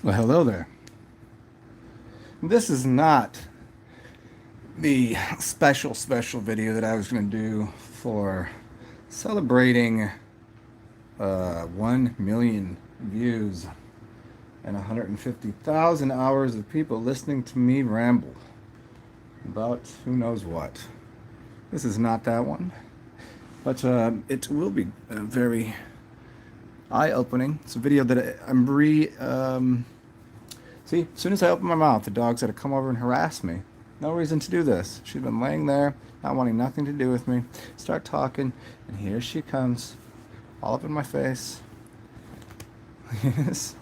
Well, hello there. This is not the special video that I was going to do for celebrating 1 million views and 150,000 hours of people listening to me ramble about who knows what. This is not that one, but it will be very eye-opening. It's a video that see, as soon as I open my mouth, the dog's got to come over and harass me. No reason to do this. She's been laying there, not wanting nothing to do with me. Start talking, and here she comes, all up in my face. Yes.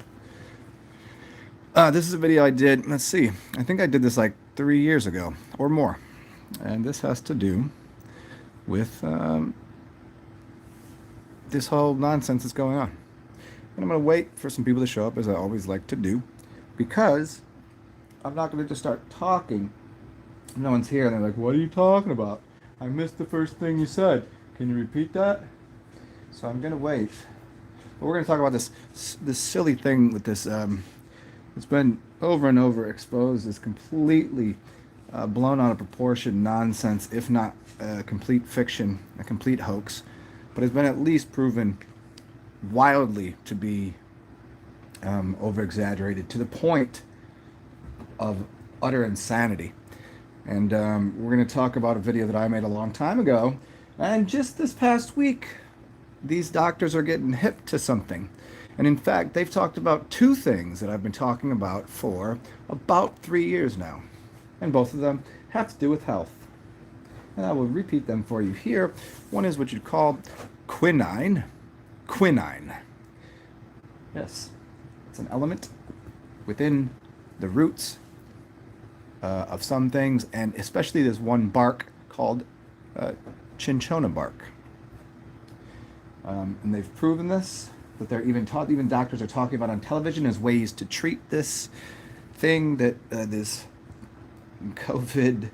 This is a video I did, let's see, I think I did this like 3 years ago, or more. And this has to do with this whole nonsense that's going on. And I'm going to wait for some people to show up, as I always like to do, because I'm not going to just start talking. No one's here, and they're like, what are you talking about? I missed the first thing you said. Can you repeat that? So I'm going to wait. But we're going to talk about this silly thing with this. It's been over and over exposed as completely blown out of proportion nonsense, if not complete fiction, a complete hoax. But it's been at least proven wildly to be over-exaggerated to the point of utter insanity. And we're going to talk about a video that I made a long time ago. And just this past week, these doctors are getting hip to something. And in fact, they've talked about two things that I've been talking about for about 3 years now. And both of them have to do with health. And I will repeat them for you here. One is what you'd call quinine. Quinine. Yes, it's an element within the roots of some things, and especially this one bark called Chinchona bark. And they've proven this, that they're even doctors are talking about on television as ways to treat this thing that this COVID,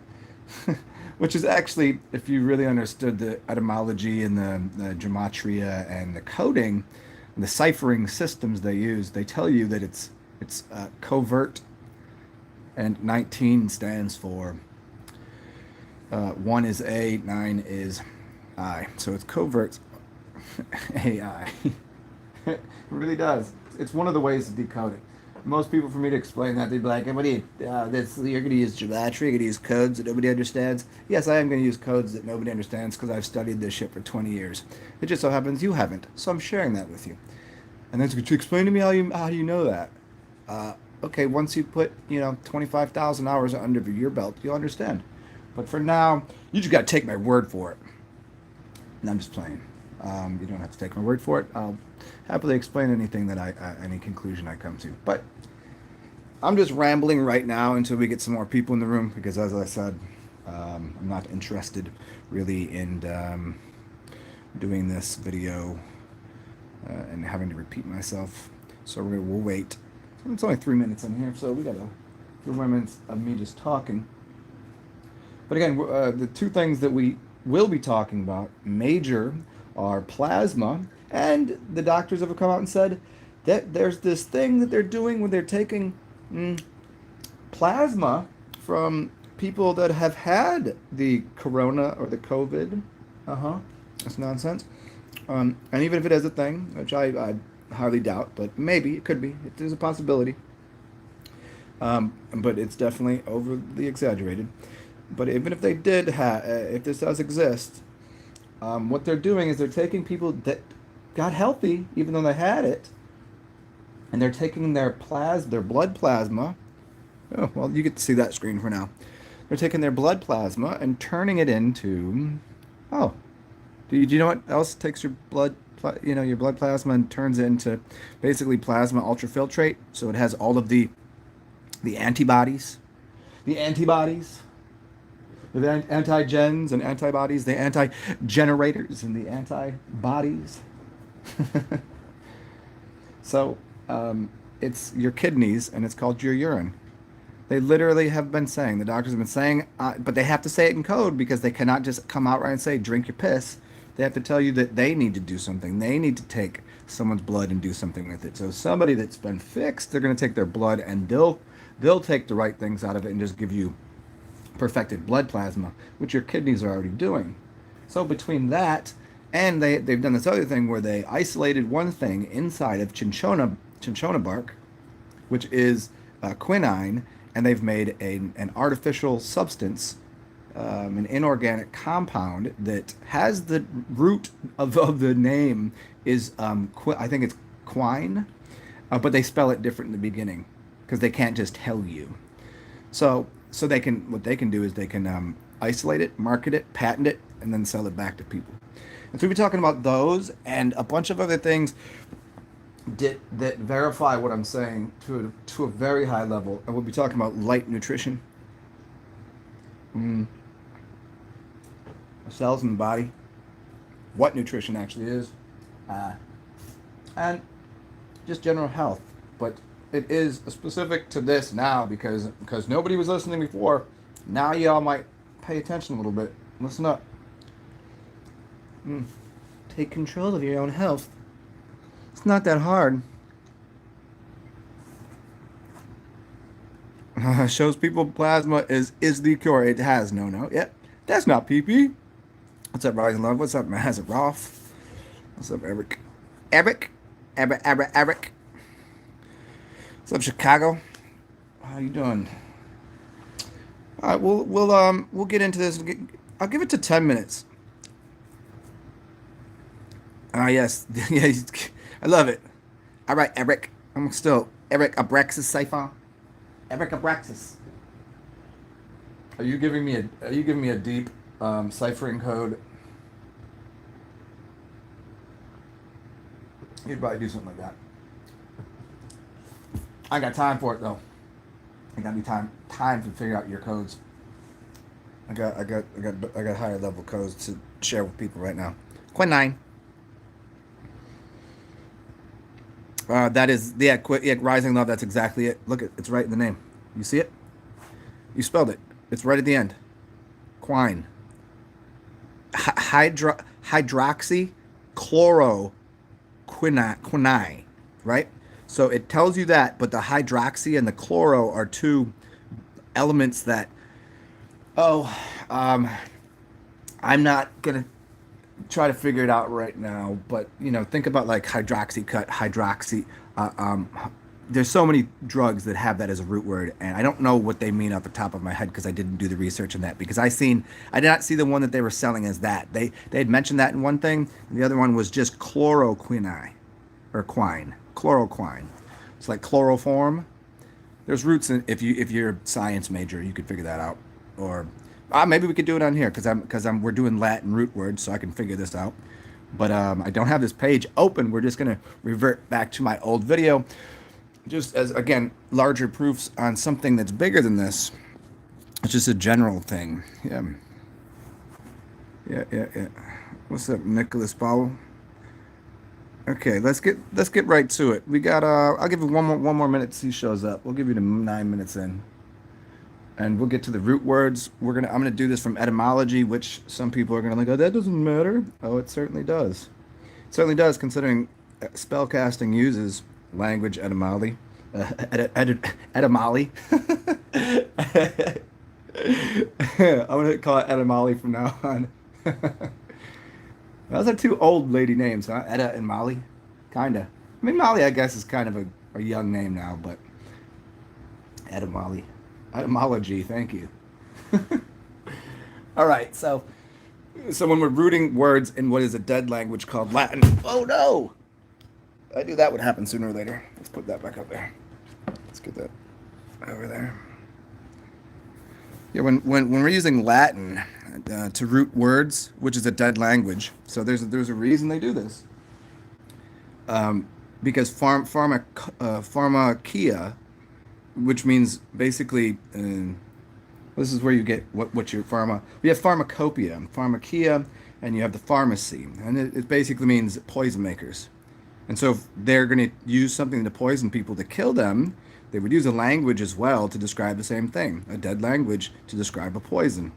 which is actually, if you really understood the etymology and the gematria and the coding, and the ciphering systems they use, they tell you that it's covert, and 19 stands for 1 is A, 9 is I. So it's covert AI. It really does. It's one of the ways to decode it. Most people, for me to explain that, they'd be like, what do you, you're going to use gematria, you're going to use codes that nobody understands. Yes, I am going to use codes that nobody understands because I've studied this shit for 20 years. It just so happens you haven't, so I'm sharing that with you. And then to explain to me how do you know that? Okay, once you put 25,000 hours under your belt, you'll understand. But for now, you just got to take my word for it. And I'm just playing. You don't have to take my word for it. I'll happily explain anything that any conclusion I come to. But I'm just rambling right now until we get some more people in the room, because as I said, I'm not interested really in doing this video and having to repeat myself. So we'll wait. It's only 3 minutes in here, so we got a few more minutes of me just talking. But again, the two things that we will be talking about major are plasma, and the doctors have come out and said that there's this thing that they're doing when they're taking plasma from people that have had the corona or the COVID. That's nonsense. And even if it is a thing, which I highly doubt, but maybe it could be. It is a possibility. But it's definitely overly exaggerated. But even if they did if this does exist, what they're doing is they're taking people that got healthy, even though they had it, and they're taking their blood plasma. Oh, well, you get to see that screen for now. They're taking their blood plasma and turning it into, do you know what else takes your blood plasma and turns it into basically plasma ultrafiltrate? So it has all of the antibodies, the antigens and antibodies, the anti-generators and the antibodies. So it's your kidneys, and it's called your urine. They literally have been saying, the doctors have been saying, but they have to say it in code, because they cannot just come out right and say, drink your piss. They have to tell you that they need to do something. They need to take someone's blood and do something with it. So somebody that's been fixed, they're going to take their blood and they'll take the right things out of it and just give you perfected blood plasma, which your kidneys are already doing. So between that and they've done this other thing where they isolated one thing inside of cinchona bark, which is quinine, and they've made an artificial substance, an inorganic compound that has the root of the name is I think it's quine, but they spell it different in the beginning because they can't just tell you. So they can what they can do is they can isolate it, market it, patent it, and then sell it back to people. And so we'll be talking about those and a bunch of other things that verify what I'm saying to a very high level. And we'll be talking about light nutrition, cells in the body, what nutrition actually is, and just general health. But it is specific to this now because nobody was listening before. Now y'all might pay attention a little bit. Listen up. Take control of your own health. It's not that hard. Shows people plasma is the cure. It has no. Yep. That's not pee-pee. What's up, Rising Love? What's up, man? How's it, Rolf? What's up, Eric? Eric? What's up, Chicago? How you doing? All right, we'll get into this. I'll give it to 10 minutes. Yes. Yeah, I love it. All right, Eric. I'm still Eric Abraxas Siphon. Eric Abraxas. Are you giving me a deep ciphering code? You'd probably do something like that. I got time for it though. I got me time to figure out your codes. I got higher level codes to share with people right now. Quinine. That is Rising Love. That's exactly it. Look, it's right in the name. You see it? You spelled it. It's right at the end. Quine. Hydroxy chloroquinine. Right? So it tells you that, but the hydroxy and the chloro are two elements that. I'm not gonna try to figure it out right now, but think about like hydroxy. There's so many drugs that have that as a root word, and I don't know what they mean off the top of my head because I didn't do the research on that. Because I did not see the one that they were selling as that. They had mentioned that in one thing, and the other one was just chloroquine or quine, chloroquine. It's like chloroform. There's roots in, if you're a science major, you could figure that out, or maybe we could do it on here because we're doing Latin root words, so I can figure this out. But I don't have this page open. We're just gonna revert back to my old video, just as again larger proofs on something that's bigger than this. It's just a general thing. Yeah. What's up, Nicholas Powell? Okay, let's get right to it. We got I'll give you one more minute to see he shows up. We'll give you the 9 minutes in. And we'll get to the root words. I'm gonna do this from etymology, which some people are gonna go, that doesn't matter. Oh, it certainly does. It certainly does, considering spellcasting uses language etymology. Etymology. I'm gonna call it etymology from now on. Those are two old lady names, huh? Etta and Molly, kinda. I mean, Molly, I guess, is kind of a young name now, but etymology. Etymology, thank you. All right, so when we're rooting words in what is a dead language called Latin. Oh no! I knew that would happen sooner or later. Let's put that back up there. Let's get that over there. Yeah, when we're using Latin to root words, which is a dead language, so there's a reason they do this. Because pharmakia, which means basically, this is where you get what your pharma. We have pharmacopoeia, pharmakia, and you have the pharmacy, and it basically means poison makers. And so if they're going to use something to poison people to kill them, they would use a language as well to describe the same thing, a dead language to describe a poison.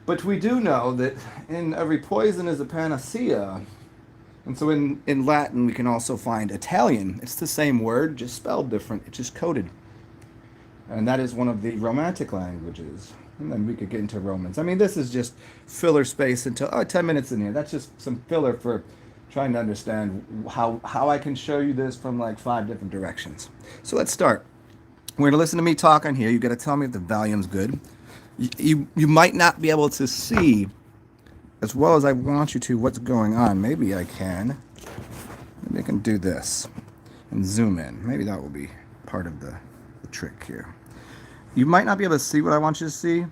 But we do know that in every poison is a panacea, And so in Latin, we can also find Italian. It's the same word, just spelled different. It's just coded. And that is one of the Romantic languages. And then we could get into Romans. I mean, this is just filler space until 10 minutes in here. That's just some filler for trying to understand how I can show you this from like 5 different directions. So let's start. We're gonna listen to me talk on here. You gotta tell me if the volume's good. You might not be able to see as well as I want you to what's going on. Maybe I can. Maybe I can do this and zoom in. Maybe that will be part of the trick here. You might not be able to see what I want you to see,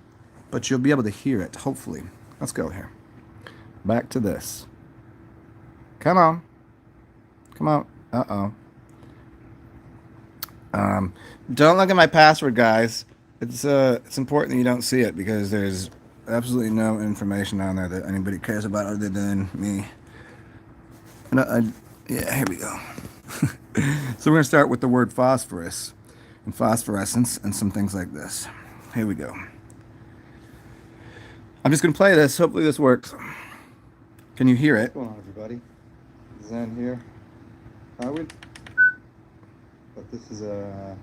but you'll be able to hear it, hopefully. Let's go here. Back to this. Come on. Come on. Uh-oh. Don't look at my password, guys. It's important that you don't see it because there's absolutely no information on there that anybody cares about other than me. Yeah, here we go. So we're going to start with the word phosphorus and phosphorescence and some things like this. Here we go. I'm just going to play this. Hopefully this works. Can you hear it? What's going on, everybody? Zen here. Howard? But this is an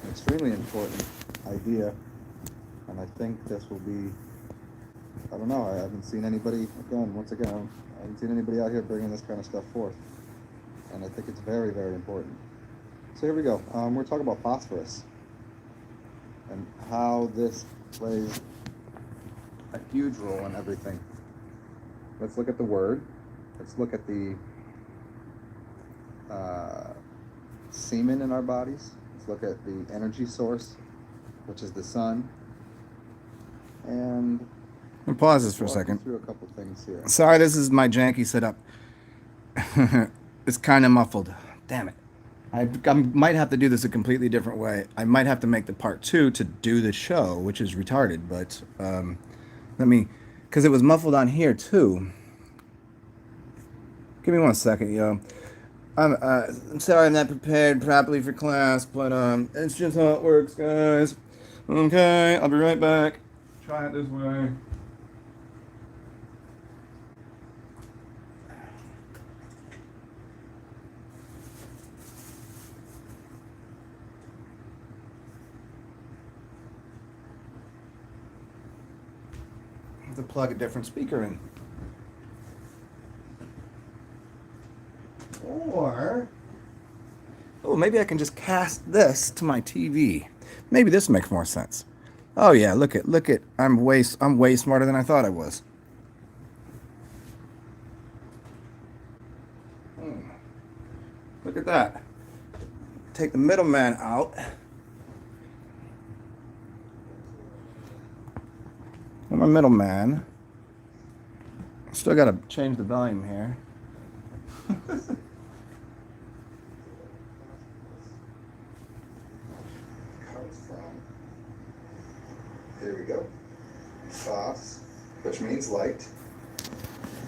extremely important idea, and I think this will be, I don't know, I haven't seen anybody, once again, I haven't seen anybody out here bringing this kind of stuff forth, and I think it's very, very important. So here we go. We're talking about phosphorus and how this plays a huge role in everything. Let's look at the word. Let's look at the semen in our bodies. Let's look at the energy source, which is the sun. And pause this for a second. Through a couple things here. Sorry, this is my janky setup. It's kind of muffled. Damn it. I might have to do this a completely different way. I might have to make the part 2 to do the show, which is retarded, but let me, because it was muffled on here too. Give me 1 second, yo. I'm sorry I'm not prepared properly for class, but it's just how it works, guys. Okay, I'll be right back. Try it this way. I have to plug a different speaker in. Or, oh, maybe I can just cast this to my TV. Maybe this makes more sense. Oh yeah, look at, I'm way smarter than I thought I was. Look at that. Take the middleman out. I'm a middleman. Still got to change the volume here. Here we go. Phos, which means light.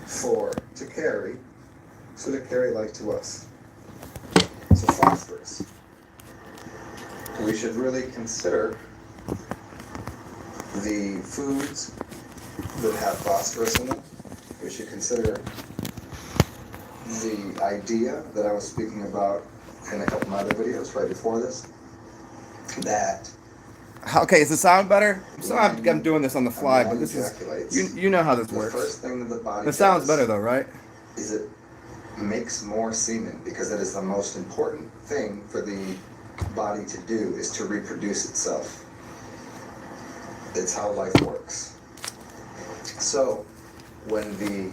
For, to carry. So to carry light to us. So phosphorus. We should really consider the foods that have phosphorus in them. We should consider the idea that I was speaking about in a couple of my other videos right before this. That okay, is the sound better? So I'm doing this on the fly, but this is you know how this works. The first thing that the body does sounds better though, right? Is it makes more semen because it is the most important thing for the body to do is to reproduce itself. It's how life works. So when the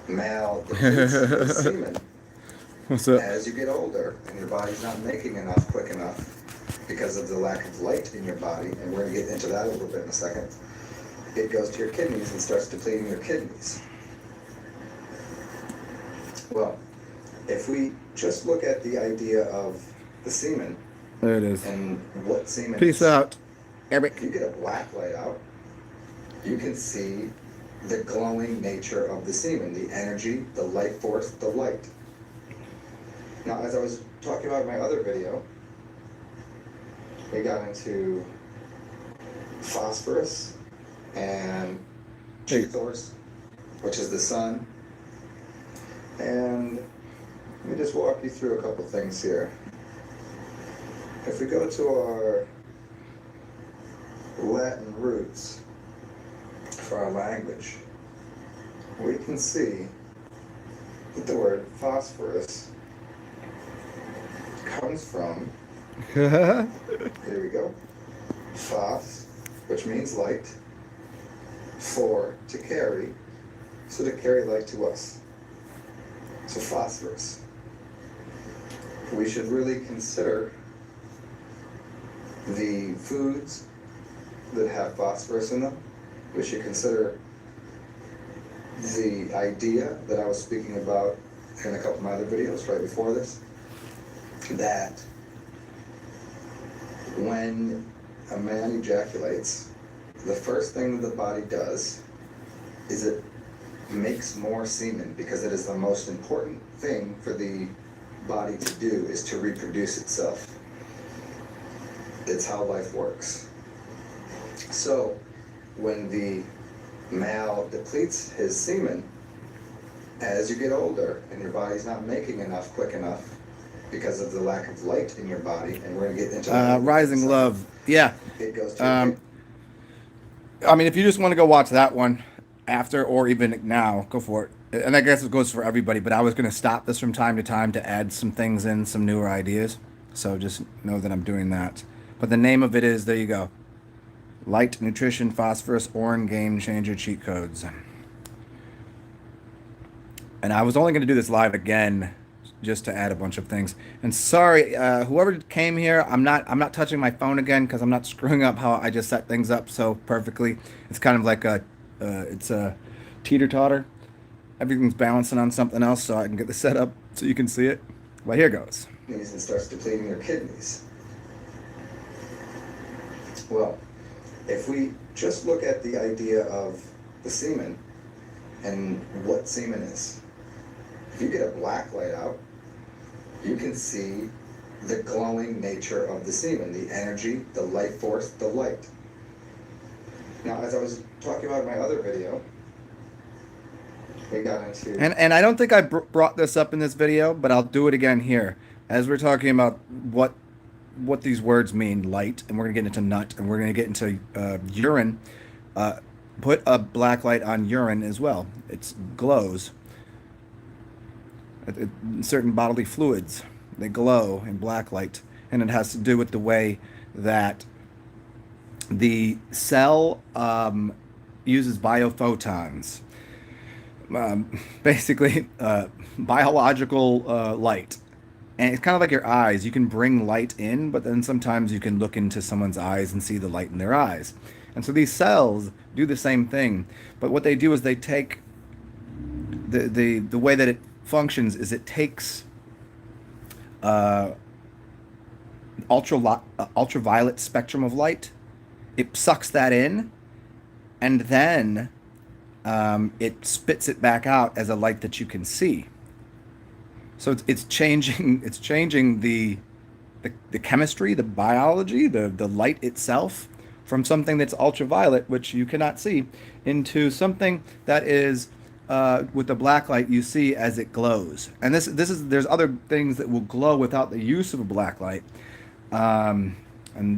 male produces semen, as you get older and your body's not making enough quick enough because of the lack of light in your body, and we're going to get into that a little bit in a second, it goes to your kidneys and starts depleting your kidneys. Well, if we just look at the idea of the semen, there it is, and what semen peace is, out, Eric. If you get a black light out, you can see the glowing nature of the semen, the energy, the life force, the light. Now, as I was talking about in my other video, we got into phosphorus and G-force, which is the sun, And let me just walk you through a couple things here. If we go to our Latin roots for our language, we can see that the word phosphorus comes from, here we go, phos, which means light, for, to carry, so to carry light to us. So phosphorus. We should really consider the foods that have phosphorus in them. We should consider the idea that I was speaking about in a couple of my other videos right before this, that when a man ejaculates, the first thing that the body does is it makes more semen, because it is the most important thing for the body to do, is to reproduce itself. It's how life works. So when the male depletes his semen, as you get older and your body's not making enough quick enough because of the lack of light in your body, and we're going to get into Rising Love. Yeah. It goes to I mean, if you just want to go watch that one after or even now, go for it. And I guess it goes for everybody, but I was going to stop this from time to time to add some things in, some newer ideas. So just know that I'm doing that. But the name of it is, there you go, Light Nutrition Phosphorus Orin Game Changer Cheat Codes. And I was only going to do this live again just to add a bunch of things. And sorry, whoever came here, I'm not touching my phone again because I'm not screwing up how I just set things up so perfectly. It's kind of like it's a teeter-totter. Everything's balancing on something else, so I can get the setup so you can see it. Well, here goes. And starts depleting your kidneys. Well, if we just look at the idea of the semen and what semen is, if you get a black light out, you can see the glowing nature of the semen, the energy, the life force, the light. Now, as I was talking about in my other video, we got into... And I don't think I brought this up in this video, but I'll do it again here. As we're talking about what these words mean, light, and we're going to get into nut, and we're going to get into urine, put a black light on urine as well. It glows. Certain bodily fluids, they glow in black light, and it has to do with the way that the cell uses biophotons, basically biological light. And it's kind of like your eyes. You can bring light in, but then sometimes you can look into someone's eyes and see the light in their eyes. And so these cells do the same thing, but what they do is they take the way that it functions is it takes ultraviolet spectrum of light, it sucks that in, and then it spits it back out as a light that you can see. So it's changing the chemistry, the biology, the light itself, from something that's ultraviolet, which you cannot see, into something that is with the black light you see as it glows. And there's other things that will glow without the use of a black light, and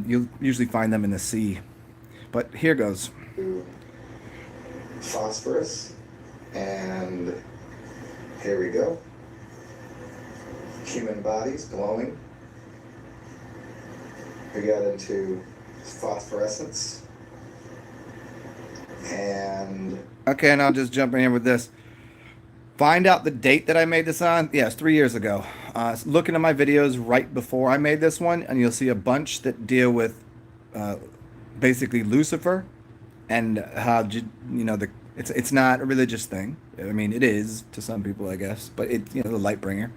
you'll usually find them in the sea. But here goes. Phosphorus, and here we go. Human bodies glowing. We got into phosphorescence, and okay, and I'll just jump in here with this. Find out the date that I made this on. Yes, 3 years ago. Look into my videos right before I made this one, and you'll see a bunch that deal with basically Lucifer, and how it's not a religious thing. I mean, it is to some people, I guess, but the light bringer.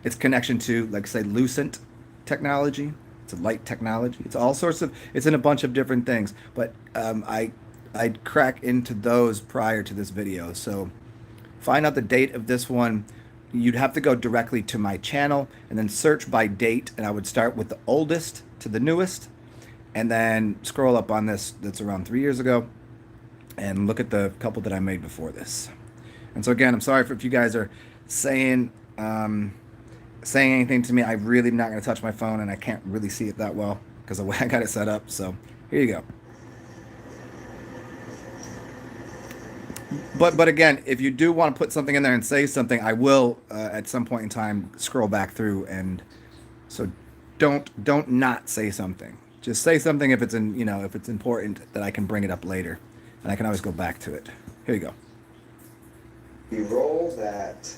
Its connection to, like, say, lucent technology. It's a light technology. It's all sorts of. It's in a bunch of different things, but I'd crack into those prior to this video. So find out the date of this one. You'd have to go directly to my channel and then search by date, and I would start with the oldest to the newest, and then scroll up on this that's around 3 years ago, and look at the couple that I made before this. And so again, I'm sorry if you guys are saying saying anything to me, I really am not going to touch my phone, and I can't really see it that well because of the way I got it set up. So here you go. But again, if you do want to put something in there and say something, I will at some point in time scroll back through, and so don't not say something. Just say something if it's if it's important that I can bring it up later, and I can always go back to it. Here you go. The role that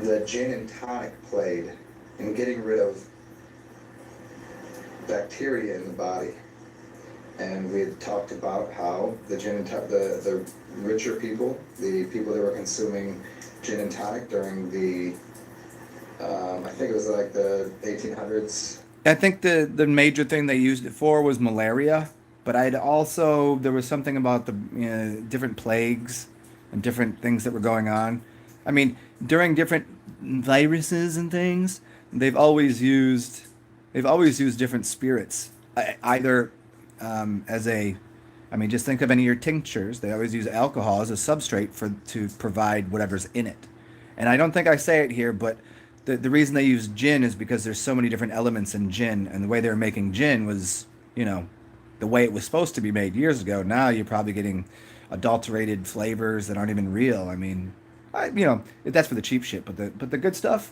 the gin and tonic played in getting rid of bacteria in the body. And we had talked about how the gin and the richer people, the people that were consuming gin and tonic during the, I think it was like the 1800s. I think the major thing they used it for was malaria, but I'd also there was something about the different plagues and different things that were going on. I mean, during different viruses and things, they've always used they've always used different spirits, either as a I mean, just think of any of your tinctures. They always use alcohol as a substrate for to provide whatever's in it. And I don't think I say it here, but the reason they use gin is because there's so many different elements in gin, and the way they were making gin was, the way it was supposed to be made years ago. Now you're probably getting adulterated flavors that aren't even real. I mean, that's for the cheap shit, but the good stuff.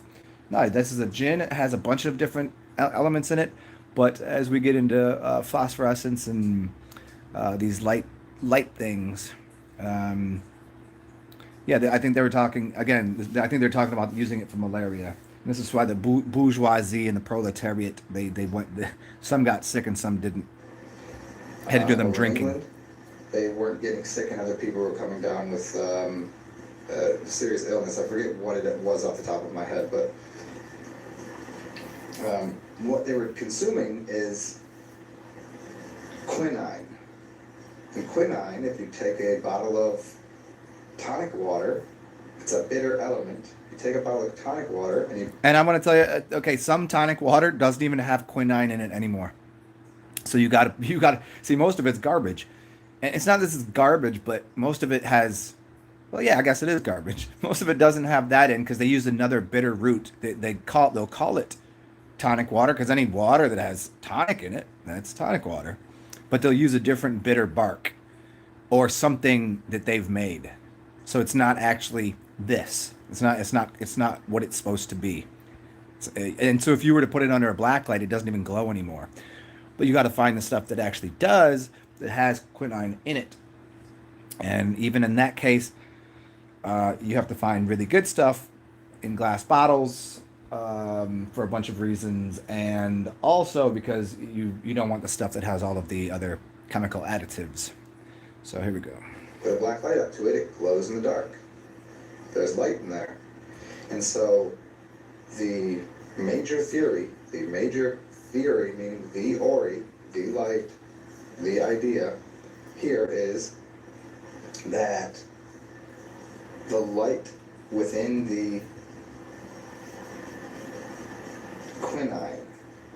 No, this is a gin. It has a bunch of different elements in it, but as we get into phosphorescence and these light things. I think they were talking again. I think they're talking about using it for malaria. And this is why the bourgeoisie and the proletariat they went. Some got sick and some didn't. Had to do them Over drinking. England, they weren't getting sick, and other people were coming down with serious illness. I forget what it was off the top of my head, but what they were consuming is quinine. And quinine, if you take a bottle of tonic water, it's a bitter element. You take a bottle of tonic water and you... And I want to tell you, okay, some tonic water doesn't even have quinine in it anymore. So you got to see, most of it's garbage. And it's not this is garbage, but most of it has, well, yeah, I guess it is garbage. Most of it doesn't have that in because they use another bitter root. They'll call it tonic water because any water that has tonic in it, that's tonic water. But they'll use a different bitter bark or something that they've made. So it's not actually this. It's not what it's supposed to be. And so if you were to put it under a black light, it doesn't even glow anymore. But you got to find the stuff that actually does, that has quinine in it. And even in that case, you have to find really good stuff in glass bottles for a bunch of reasons, and also because you don't want the stuff that has all of the other chemical additives. So here we go. Put a black light up to it, it glows in the dark. There's light in there. And so the major theory meaning the ori, the light, the idea here is that the light within the quinine,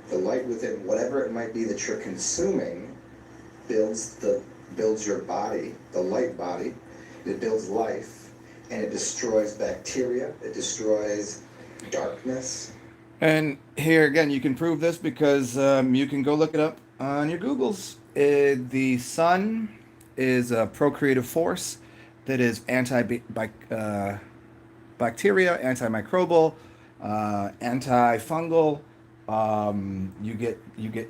the light within whatever it might be that you're consuming, builds your body, the light body. It builds life, and it destroys bacteria. It destroys darkness. And here again, you can prove this because you can go look it up on your Googles. The sun is a procreative force that is anti-bacteria, antimicrobial, antifungal. You get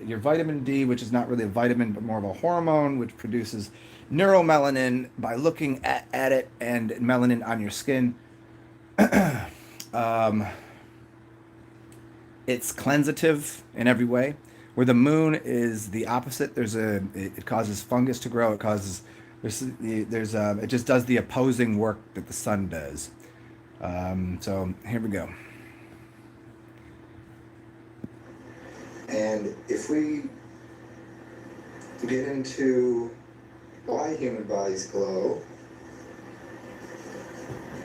your vitamin D, which is not really a vitamin, but more of a hormone, which produces neuromelanin by looking at it, and melanin on your skin. It's cleansative in every way. Where the moon is the opposite. It causes fungus to grow. It just does the opposing work that the sun does. So here we go. And if we get into why human bodies glow,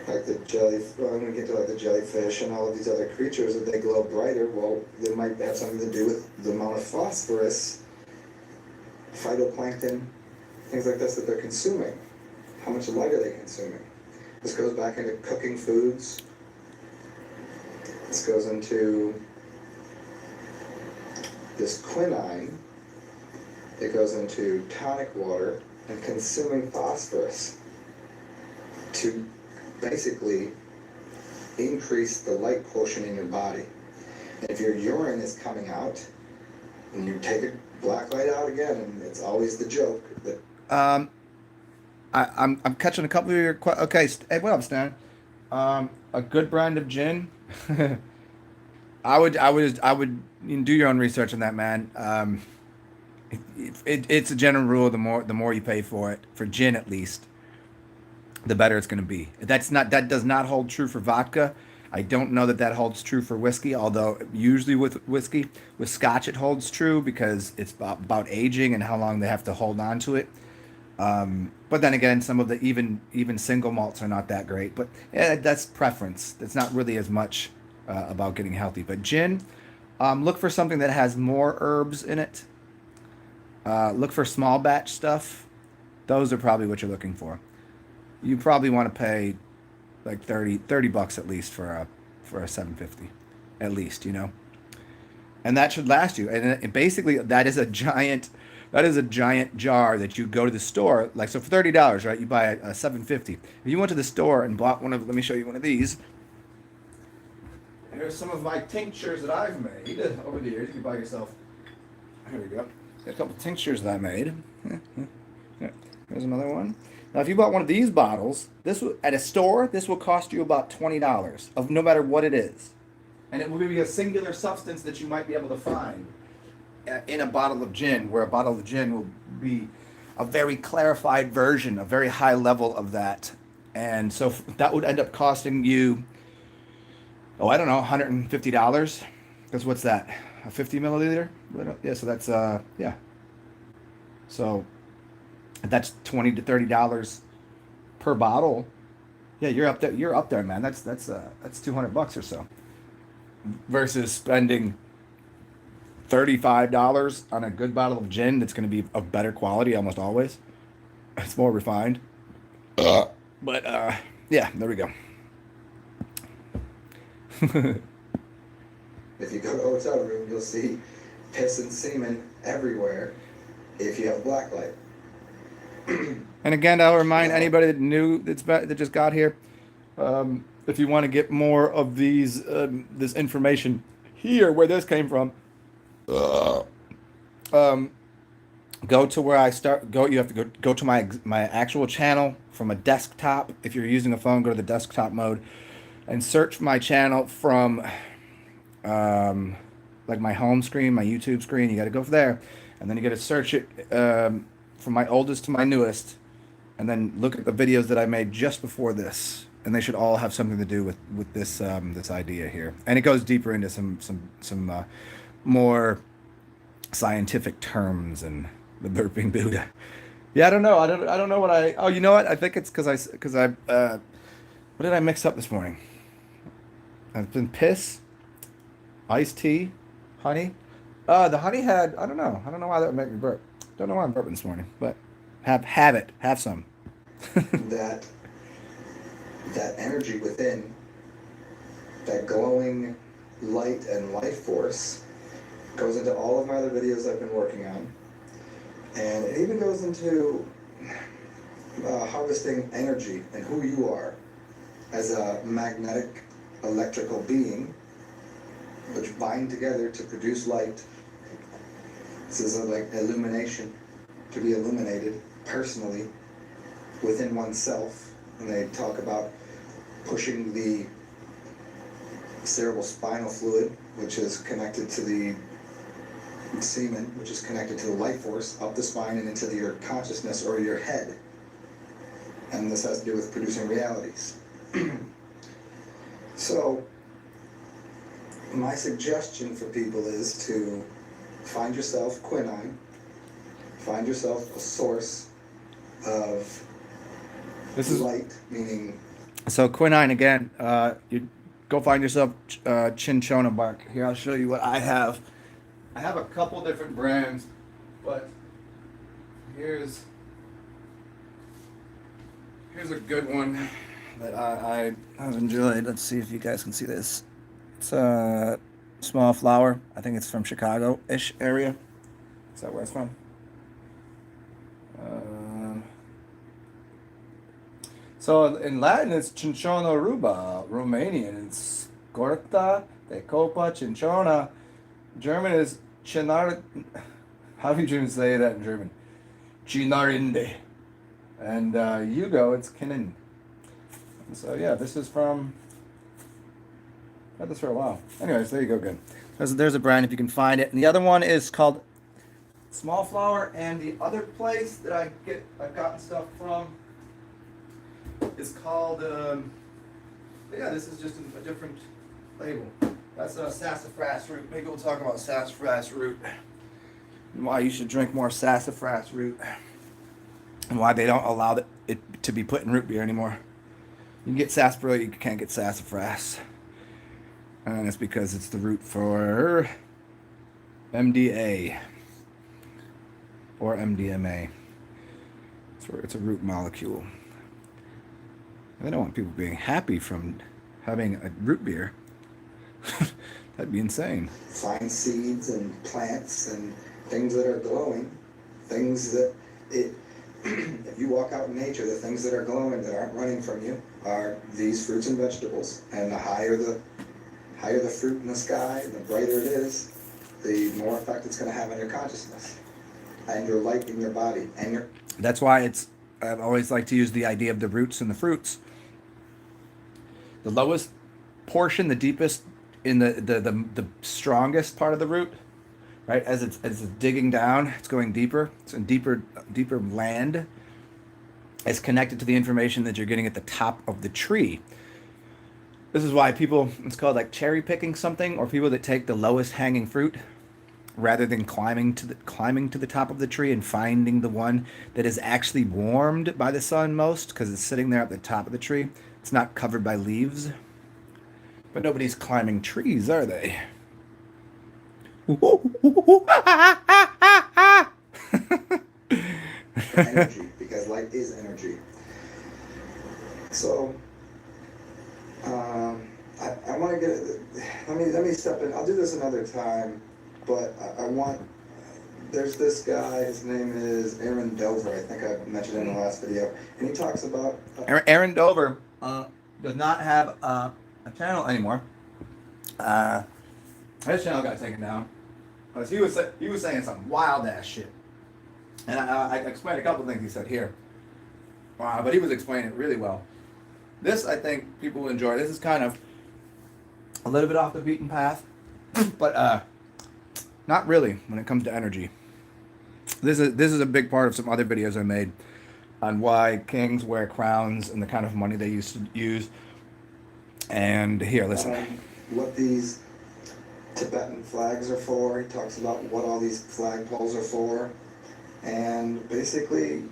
like when we get to like the jellyfish and all of these other creatures, that they glow brighter, well, they might have something to do with the amount of phosphorus, phytoplankton, things like this that they're consuming. How much light are they consuming? This goes back into cooking foods. This goes into this quinine. It goes into tonic water and consuming phosphorus to basically increase the light portion in your body. And if your urine is coming out, and you take a black light out again, and it's always the joke that I'm catching a couple of your okay. Hey, what up, Stan? A good brand of gin. I would do your own research on that, man. It's a general rule. The more you pay for it, for gin at least, the better it's going to be. That does not hold true for vodka. I don't know that holds true for whiskey, although usually with whiskey, with scotch it holds true because it's about aging and how long they have to hold on to it. But then again, some of the even single malts are not that great. But yeah, that's preference. It's not really as much about getting healthy. But gin, look for something that has more herbs in it. Look for small batch stuff. Those are probably what you're looking for. You probably want to pay like 30 bucks at least for a 750, at least, and that should last you. And basically that is a giant jar that you go to the store, like, so for $30, right, you buy a 750. If you went to the store and bought let me show you one of these. Here's some of my tinctures that I've made over the years. You can buy yourself, here we go, a couple tinctures that I made. Here's another one. Now, if you bought one of these bottles, at a store, this will cost you about $20 of no matter what it is, and it will be a singular substance that you might be able to find in a bottle of gin, where a bottle of gin will be a very clarified version, a very high level of that, and so that would end up costing you, I don't know, $150. Because what's that? A 50 milliliter? Yeah, so that's yeah. So that's $20 to $30 per bottle. Yeah, you're up there. You're up there, man. That's $200 or so. Versus spending $35 on a good bottle of gin that's going to be of better quality almost always. It's more refined. But yeah, there we go. if you go to a hotel room, you'll see piss and semen everywhere if you have black light. And again, I'll remind anybody that just got here, if you want to get more of this information here, where this came from, go to where I start. You have to go to my actual channel from a desktop. If you're using a phone, go to the desktop mode and search my channel from like my home screen, my YouTube screen. You got to go from there, and then you got to search it from my oldest to my newest, and then look at the videos that I made just before this, and they should all have something to do with this idea here. And it goes deeper into some more scientific terms and the burping Buddha. Yeah, I don't know. I don't know what I. Oh, you know what? I think it's because I what did I mix up this morning? I've been piss, iced tea, honey. The honey had, I don't know why that would make me burp. Don't know why I'm burping this morning, but have it. Have some. that energy within, that glowing light and life force, goes into all of my other videos I've been working on. And it even goes into harvesting energy and who you are as a magnetic electrical being, which bind together to produce light. This is like illumination, to be illuminated personally within oneself. And they talk about pushing the cerebral spinal fluid, which is connected to the semen, which is connected to the life force, up the spine and into your consciousness or your head. And this has to do with producing realities. So, my suggestion for people is to find yourself quinine, find yourself a source of light, meaning... So quinine, again, you go find yourself Chinchona bark. Here, I'll show you what I have. I have a couple different brands, but here's a good one. that I have enjoyed. Let's see if you guys can see this. It's a small flower. I think it's from Chicago-ish area. Is that where it's from? So in Latin, it's Chinchona ruba. Romanian, it's Corta de Copa Chinchona. German is Chinar. How do you even say that in German? Chinarinde. And Yugo, it's Quinine. So yeah, this is from. Had this for a while. Anyways, there you go. Good. There's a brand if you can find it. And the other one is called Small Flower. And the other place that I've gotten stuff from is called. Yeah, this is just a different label. That's a sassafras root. Maybe we'll talk about sassafras root and why you should drink more sassafras root and why they don't allow it to be put in root beer anymore. You can get sarsaparilla, you can't get sassafras. And it's because it's the root for MDA or MDMA. It's a root molecule. I don't want people being happy from having a root beer. That'd be insane. Find seeds and plants and things that are glowing, things that if you walk out in nature, the things that are glowing that aren't running from you are these fruits and vegetables. And the higher the fruit in the sky, the brighter it is, the more effect it's going to have on your consciousness and your light in your body and your. That's why I've always liked to use the idea of the roots and the fruits. The lowest portion, the deepest in the strongest part of the root, right? As it's digging down, it's going deeper. It's in deeper land. It's connected to the information that you're getting at the top of the tree. This is why it's called like cherry picking something, or people that take the lowest hanging fruit rather than climbing to the top of the tree and finding the one that is actually warmed by the sun most, because it's sitting there at the top of the tree. It's not covered by leaves. But nobody's climbing trees, are they? Energy, because light is energy. So, I want to get. Let me step in. I'll do this another time, but I want. There's this guy. His name is Aaron Dover. I think I mentioned in the last video, and he talks about. Aaron Dover does not have a channel anymore. His channel got taken down because he was saying some wild ass shit, and I explained a couple things he said here. But he was explaining it really well. This, I think people will enjoy. This is kind of a little bit off the beaten path, but not really when it comes to energy. This is a big part of some other videos I made on why kings wear crowns and the kind of money they used to use. And here, listen. What these Tibetan flags are for. He talks about what all these flagpoles are for. And basically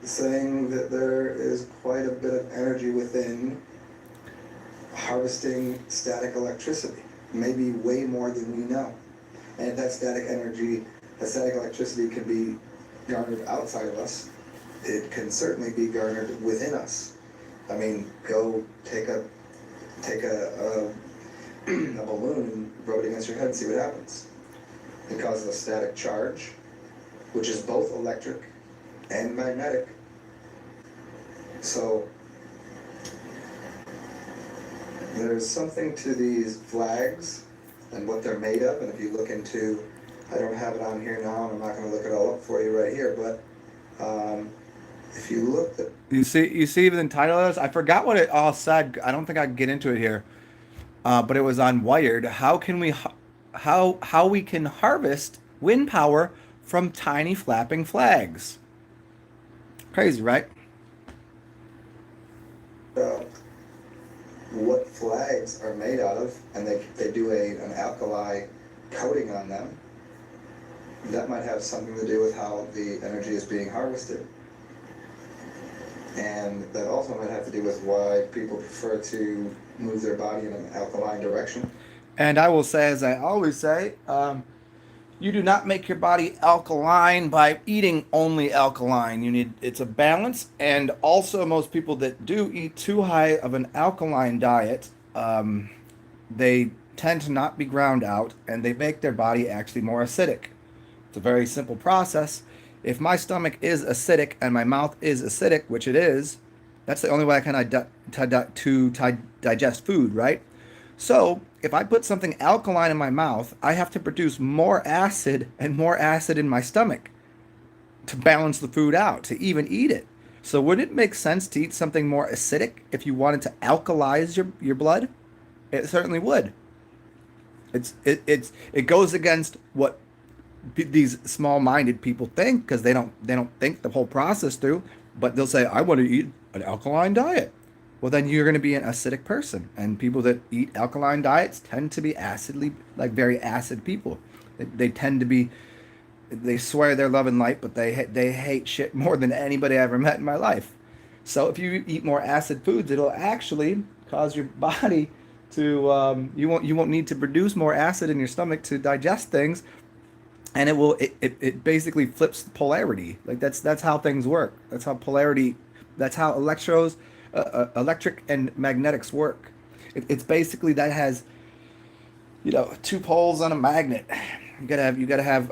saying that there is quite a bit of energy within harvesting static electricity. Maybe way more than we know. And that static electricity can be garnered outside of us. It can certainly be garnered within us. I mean, go take a balloon and rub it against your head and see what happens. It causes a static charge, which is both electric and magnetic. So there's something to these flags and what they're made of, and if you look into, I don't have it on here now, and I'm not going to look it all up for you right here, but if you look at... You see the title of this? I forgot what it all said. I don't think I can get into it here. But it was on Wired. How we can harvest wind power from tiny flapping flags. Crazy, right? What flags are made out of, and they do an alkali coating on them. That might have something to do with how the energy is being harvested. And that also might have to do with why people prefer to move their body in an alkaline direction. And I will say, as I always say, You do not make your body alkaline by eating only alkaline. It's a balance, and also most people that do eat too high of an alkaline diet, they tend to not be ground out, and they make their body actually more acidic. It's a very simple process. If my stomach is acidic and my mouth is acidic, which it is, that's the only way I can digest food, right? So if I put something alkaline in my mouth, I have to produce more acid and more acid in my stomach to balance the food out, to even eat it. So wouldn't it make sense to eat something more acidic if you wanted to alkalize your blood? It certainly would. It goes against what these small-minded people think, because they don't think the whole process through. But they'll say, I want to eat an alkaline diet. Well, then you're going to be an acidic person, and people that eat alkaline diets tend to be acidly, like very acid people. They tend to be, they swear they're love and light, but they hate shit more than anybody I ever met in my life. So if you eat more acid foods, it'll actually cause your body to you won't need to produce more acid in your stomach to digest things, and it basically flips the polarity. Like that's how things work. That's how polarity. That's how electric and magnetics work. It's basically that has two poles on a magnet. You gotta have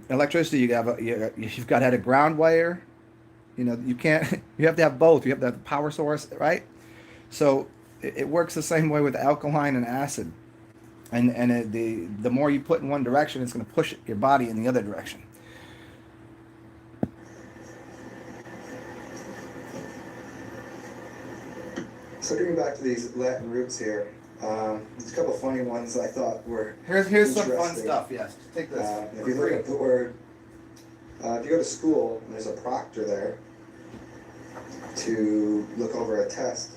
electricity. You've got to have a ground wire. You can't. You have to have both. You have to have the power source, right? So it works the same way with alkaline and acid. And the more you put in one direction, it's going to push your body in the other direction. So getting back to these Latin roots here, there's a couple of funny ones I thought were Here's some fun stuff. Yes, take this. If you look at the word, if you go to school and there's a proctor there to look over a test,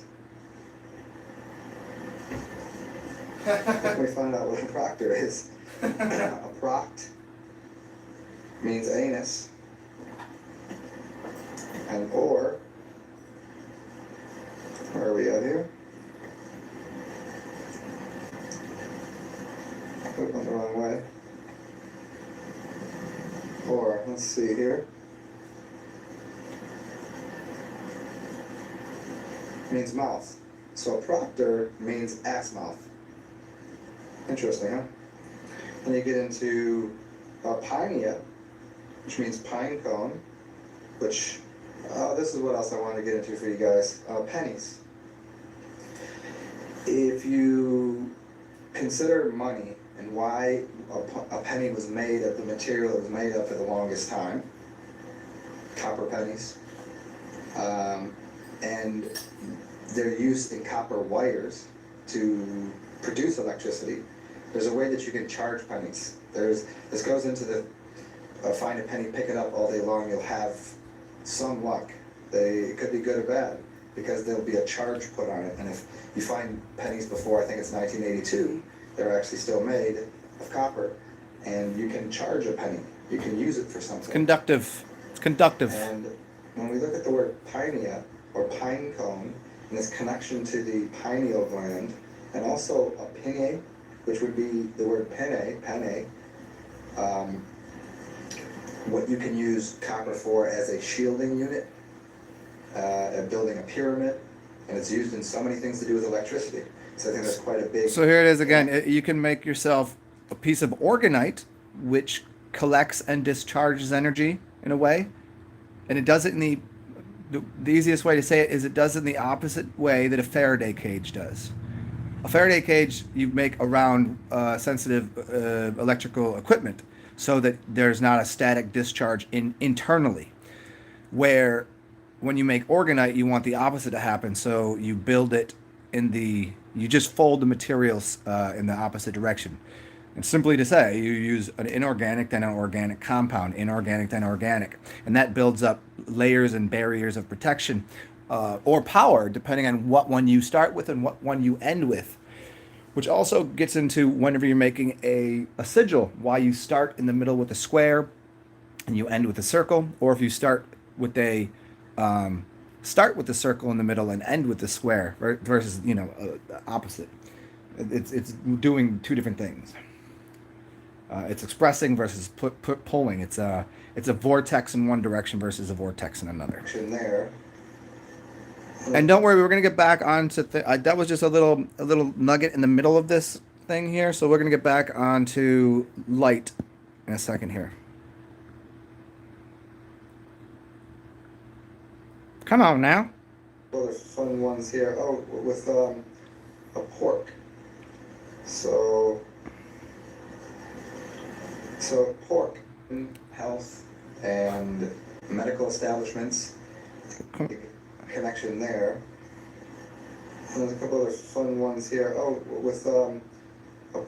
we find out what a proctor is. A proct means anus, and or, where are we at here? Put it the wrong way. Or, let's see here. Means mouth. So a proctor means ass mouth. Interesting, huh? Then you get into pinea, which means pine cone, which, this is what else I wanted to get into for you guys. Pennies. If you consider money and why a penny was made of the material it was made of for the longest time, copper pennies, and their use in copper wires to produce electricity, there's a way that you can charge pennies. This goes into the find a penny, pick it up all day long, you'll have some luck. It could be good or bad, because there'll be a charge put on it. And if you find pennies before, I think it's 1982, they're actually still made of copper, and you can charge a penny. You can use it for something. It's conductive. And when we look at the word pinea, or pine cone, and its connection to the pineal gland, and also a pinnae, which would be the word penne, what you can use copper for as a shielding unit, building a pyramid, and it's used in so many things to do with electricity. So I think that's quite a big... So here it is again. You can make yourself a piece of organite, which collects and discharges energy in a way, and it does it in the easiest way to say it is it does it in the opposite way that a Faraday cage does. A Faraday cage you make around sensitive electrical equipment so that there's not a static discharge internally. Where when you make organite, you want the opposite to happen. So you build it you just fold the materials in the opposite direction. And simply to say, you use an inorganic, then an organic compound, inorganic, then organic. And that builds up layers and barriers of protection or power, depending on what one you start with and what one you end with. Which also gets into whenever you're making a sigil, why you start in the middle with a square and you end with a circle, or if you start with a circle in the middle and end with the square versus opposite. It's doing two different things. It's expressing versus pulling. It's a vortex in one direction versus a vortex in another. In there. And don't worry, we're gonna get back onto that was just a little nugget in the middle of this thing here. So we're gonna get back onto light in a second here. Come on now. Other fun ones here. Oh, with a pork. So pork, health, and medical establishments. Connection there. And there's a couple other fun ones here. Oh, with a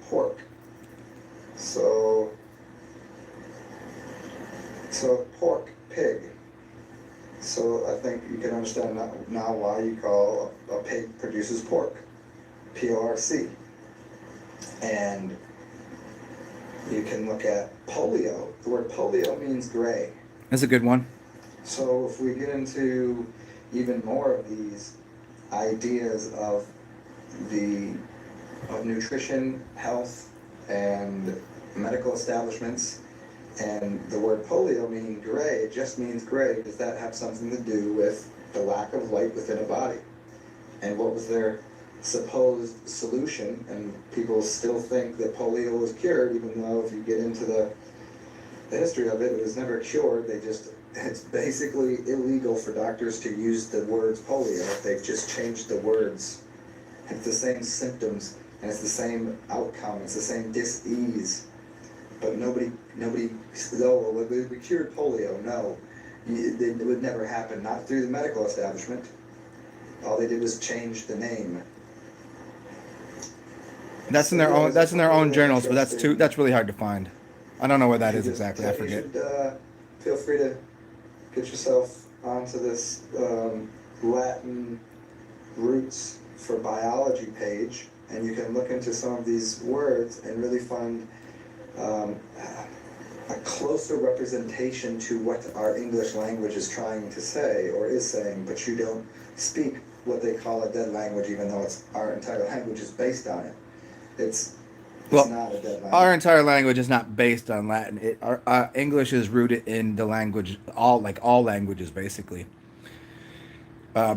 pork. So pork, pig. So I think you can understand now why you call a pig produces pork. P-O-R-C. And you can look at polio. The word polio means gray. That's a good one. So if we get into even more of these ideas of nutrition, health, and medical establishments, and the word polio meaning gray, it just means gray. Does that have something to do with the lack of light within a body? And what was their supposed solution? And people still think that polio was cured, even though if you get into the history of it, it was never cured. It's basically illegal for doctors to use the words polio. They've just changed the words. It's the same symptoms, and it's the same outcome. It's the same dis-ease. But nobody said, oh, well, we cured polio. No, it would never happen. Not through the medical establishment. All they did was change the name. That's in their own. That's in their own journals, but that's really hard to find. I don't know where that is exactly. I forget. You should feel free to get yourself onto this Latin roots for biology page, and you can look into some of these words and really find a closer representation to what our English language is trying to say or is saying, but you don't speak what they call a dead language, even though our entire language is based on it. It's not a dead language. Our entire language is not based on Latin. Our English is rooted in the language, all languages basically,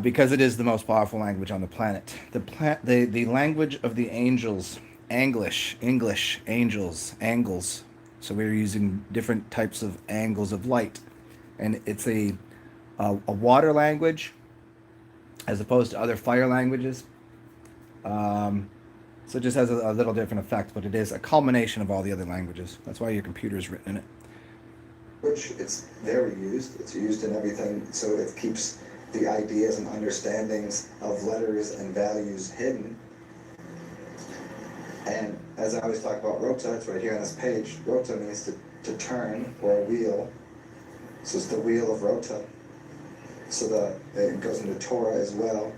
because it is the most powerful language on the planet. The language of the angels, English, angels, angles. So we're using different types of angles of light, and it's a water language as opposed to other fire languages. So it just has a little different effect, but it is a culmination of all the other languages. That's why your computer is written in it. Which it's very used. It's used in everything, so it keeps the ideas and understandings of letters and values hidden. And as I always talk about rota, it's right here on this page. Rota means to turn, or a wheel. So it's the wheel of rota. So it goes into Torah as well.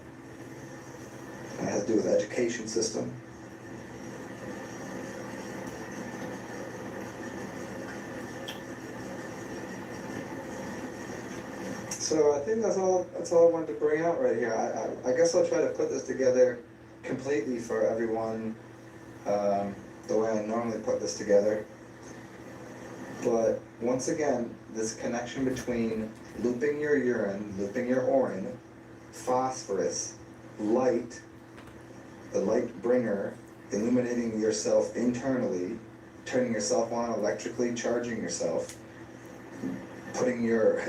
And it has to do with the education system. So I think that's all I wanted to bring out right here. I guess I'll try to put this together completely for everyone the way I normally put this together. But once again, this connection between looping your urine, looping your orin, phosphorus, light, the light bringer, illuminating yourself internally, turning yourself on electrically, charging yourself, putting your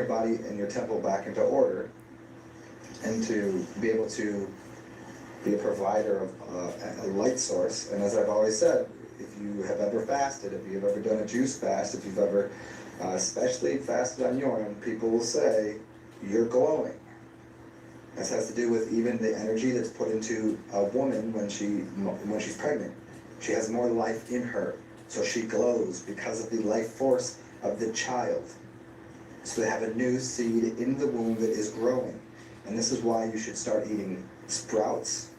body and your temple back into order, and to be able to be a provider of a light source. And as I've always said, if you have ever fasted, if you've ever done a juice fast, if you've ever especially fasted on urine, people will say, you're glowing. This has to do with even the energy that's put into a woman when she's pregnant. She has more life in her, so she glows because of the life force of the child. So they have a new seed in the womb that is growing. And this is why you should start eating sprouts,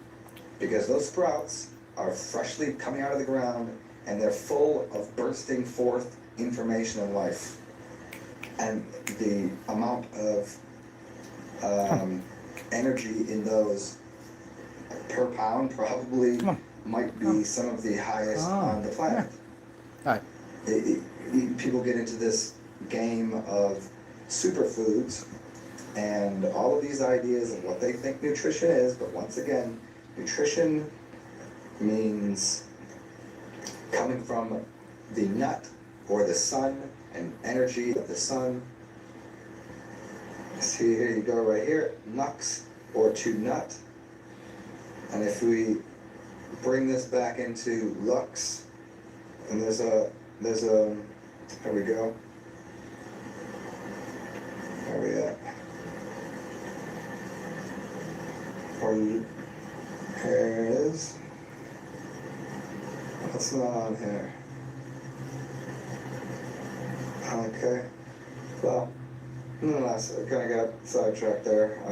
because those sprouts are freshly coming out of the ground, and they're full of bursting forth information and life. And the amount of energy in those per pound probably might be some of the highest on the planet. All right. People get into this game of superfoods and all of these ideas of what they think nutrition is, but once again, nutrition means coming from the nut or the sun and energy of the sun. See, here you go right here, nux or to nut. And if we bring this back into lux, and there's a, here we go. Where are we at? Or here it is. What's not on here? Okay. Well, nonetheless, I kind of got sidetracked there.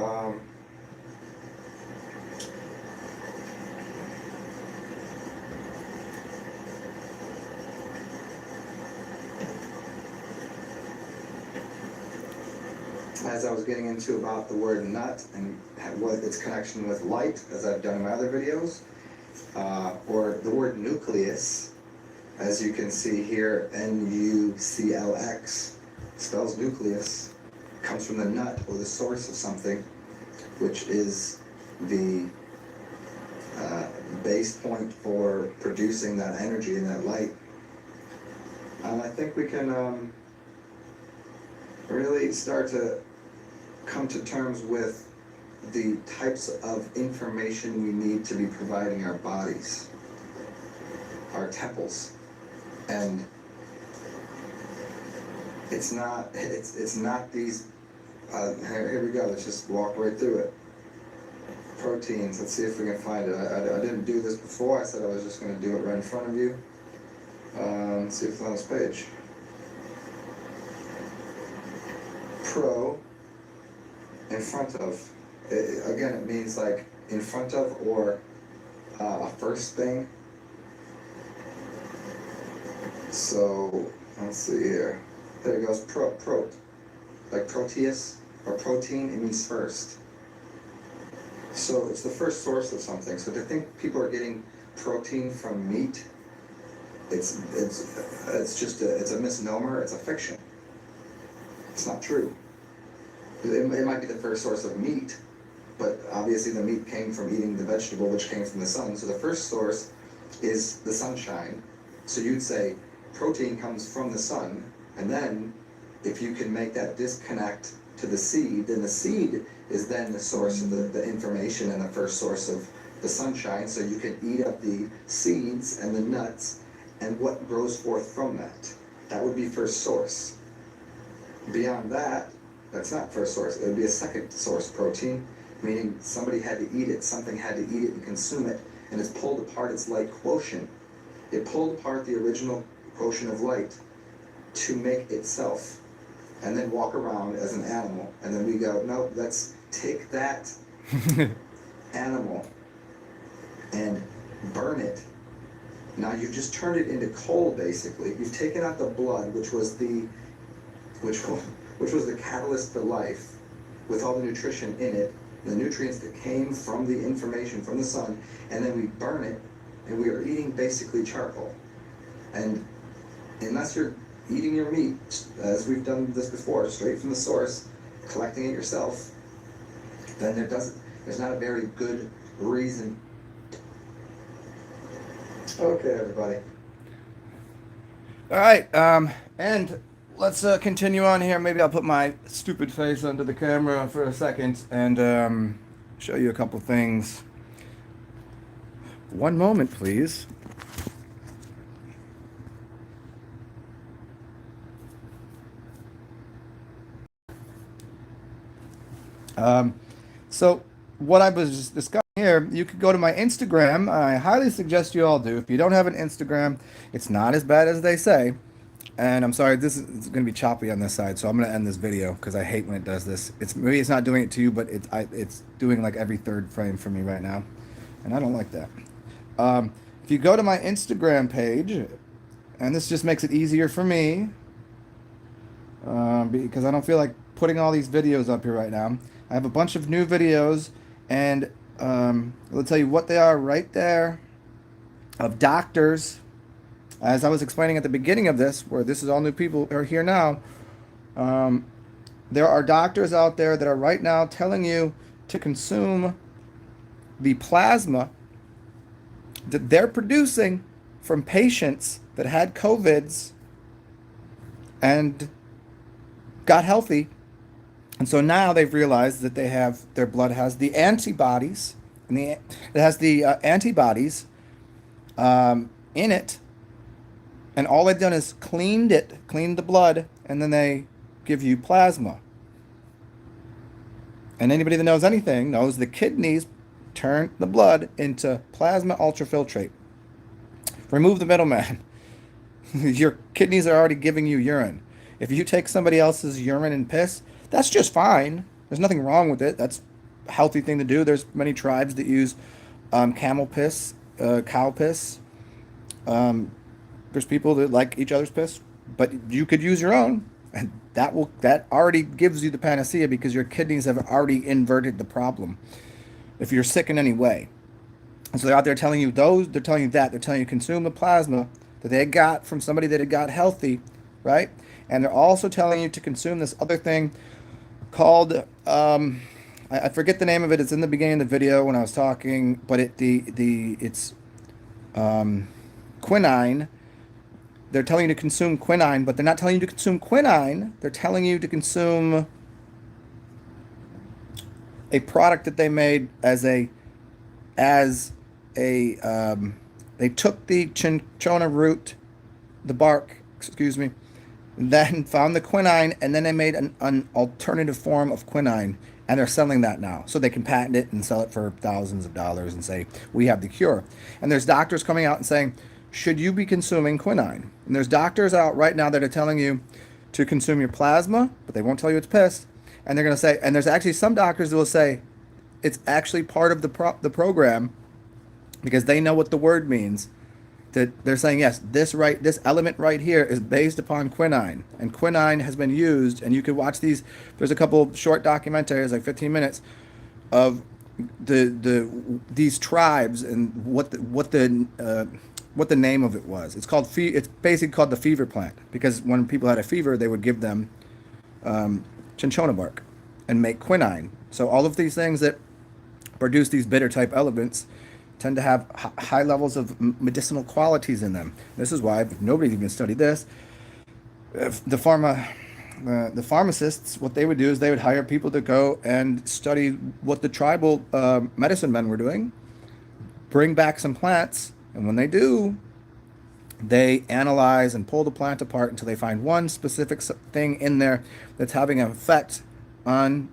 As I was getting into about the word nut and what its connection with light, as I've done in my other videos, or the word nucleus, as you can see here, Nuclx, spells nucleus, comes from the nut or the source of something, which is the base point for producing that energy and that light. And I think we can really start to come to terms with the types of information we need to be providing our bodies, our temples. And it's not these, here we go, let's just walk right through it. Proteins, let's see if we can find it. I didn't do this before, I said I was just going to do it right in front of you. Let's see if it's on this page. Pro, in front of. Again, it means like in front of or a first thing. So, let's see here. There it goes, prot. Like proteus or protein, it means first. So it's the first source of something. So to think people are getting protein from meat, it's just it's a misnomer, it's a fiction. It's not true. It might be the first source of meat, but obviously the meat came from eating the vegetable, which came from the sun. So the first source is the sunshine. So you'd say protein comes from the sun, and then if you can make that disconnect to the seed, then the seed is then the source of the information and the first source of the sunshine. So you can eat up the seeds and the nuts and what grows forth from that. That would be first source. Beyond that, that's not first source. It would be a second source protein, meaning somebody had to eat it, something had to eat it and consume it, and it's pulled apart its light quotient. It pulled apart the original quotient of light to make itself, and then walk around as an animal. And then we go, no, let's take that animal and burn it. Now you've just turned it into coal, basically. You've taken out the blood, which was the catalyst for life, with all the nutrition in it, the nutrients that came from the information from the sun, and then we burn it, and we are eating basically charcoal. And unless you're eating your meat, as we've done this before, straight from the source, collecting it yourself, then there's not a very good reason. Okay, everybody. All right, and let's continue on here. Maybe I'll put my stupid face under the camera for a second and show you a couple things. One moment, please. So what I was just discussing here, you could go to my Instagram. I highly suggest you all do. If you don't have an Instagram, it's not as bad as they say. And I'm sorry, this is going to be choppy on this side, so I'm going to end this video because I hate when it does this. Maybe it's not doing it to you, but it's doing like every third frame for me right now, and I don't like that. If you go to my Instagram page, and this just makes it easier for me because I don't feel like putting all these videos up here right now. I have a bunch of new videos, and I'll tell you what they are right there, of doctors As I was explaining at the beginning of this, where this is all new people are here now, there are doctors out there that are right now telling you to consume the plasma that they're producing from patients that had COVIDs and got healthy. And so now they've realized that their blood has the antibodies, and it has the antibodies in it. And all they've done is cleaned the blood, and then they give you plasma. And anybody that knows anything knows the kidneys turn the blood into plasma ultrafiltrate. Remove the middleman. Your kidneys are already giving you urine. If you take somebody else's urine and piss, that's just fine. There's nothing wrong with it. That's a healthy thing to do. There's many tribes that use camel piss, cow piss. There's people that like each other's piss, but you could use your own, and that already gives you the panacea because your kidneys have already inverted the problem. If you're sick in any way, and so they're out there telling you they're telling you consume the plasma that they got from somebody that had got healthy, right? And they're also telling you to consume this other thing called I forget the name of it. It's in the beginning of the video when I was talking, but it's quinine. They're telling you to consume quinine, but they're not telling you to consume quinine. They're telling you to consume a product that they made they took the Chinchona root, the bark, then found the quinine, and then they made an alternative form of quinine, and they're selling that now. So they can patent it and sell it for thousands of dollars and say, we have the cure. And there's doctors coming out and saying, should you be consuming quinine? And there's doctors out right now that are telling you to consume your plasma, but they won't tell you it's piss. And they're going to say, and there's actually some doctors that will say it's actually part of the program because they know what the word means. That they're saying, yes, this element right here is based upon quinine, and quinine has been used. And you could watch these. There's a couple short documentaries, like 15 minutes, of these tribes and what the name of it was. It's basically called the fever plant because when people had a fever, they would give them Chinchona bark and make quinine. So all of these things that produce these bitter type elements tend to have high levels of medicinal qualities in them. This is why nobody's even studied this. The pharmacists, what they would do is they would hire people to go and study what the tribal medicine men were doing, bring back some plants, and when they do, they analyze and pull the plant apart until they find one specific thing in there that's having an effect on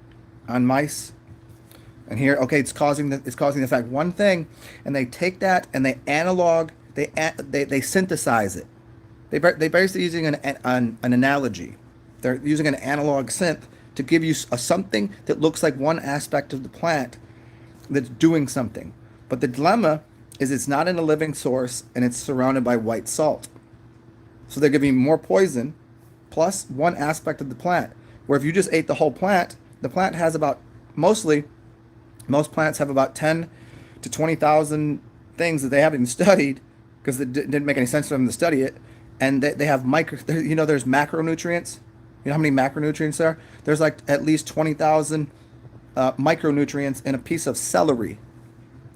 mice. And here, okay, it's causing the effect one thing, and they take that and they they synthesize it. They're basically using an analogy. They're using an analog synth to give you something that looks like one aspect of the plant that's doing something. But the dilemma is it's not in a living source and it's surrounded by white salt. So they're giving you more poison plus one aspect of the plant. Where if you just ate the whole plant, the plant has most plants have about 10 to 20,000 things that they haven't even studied because it didn't make any sense for them to study it. And they have there's macronutrients. You know how many macronutrients there are? There's like at least 20,000 micronutrients in a piece of celery.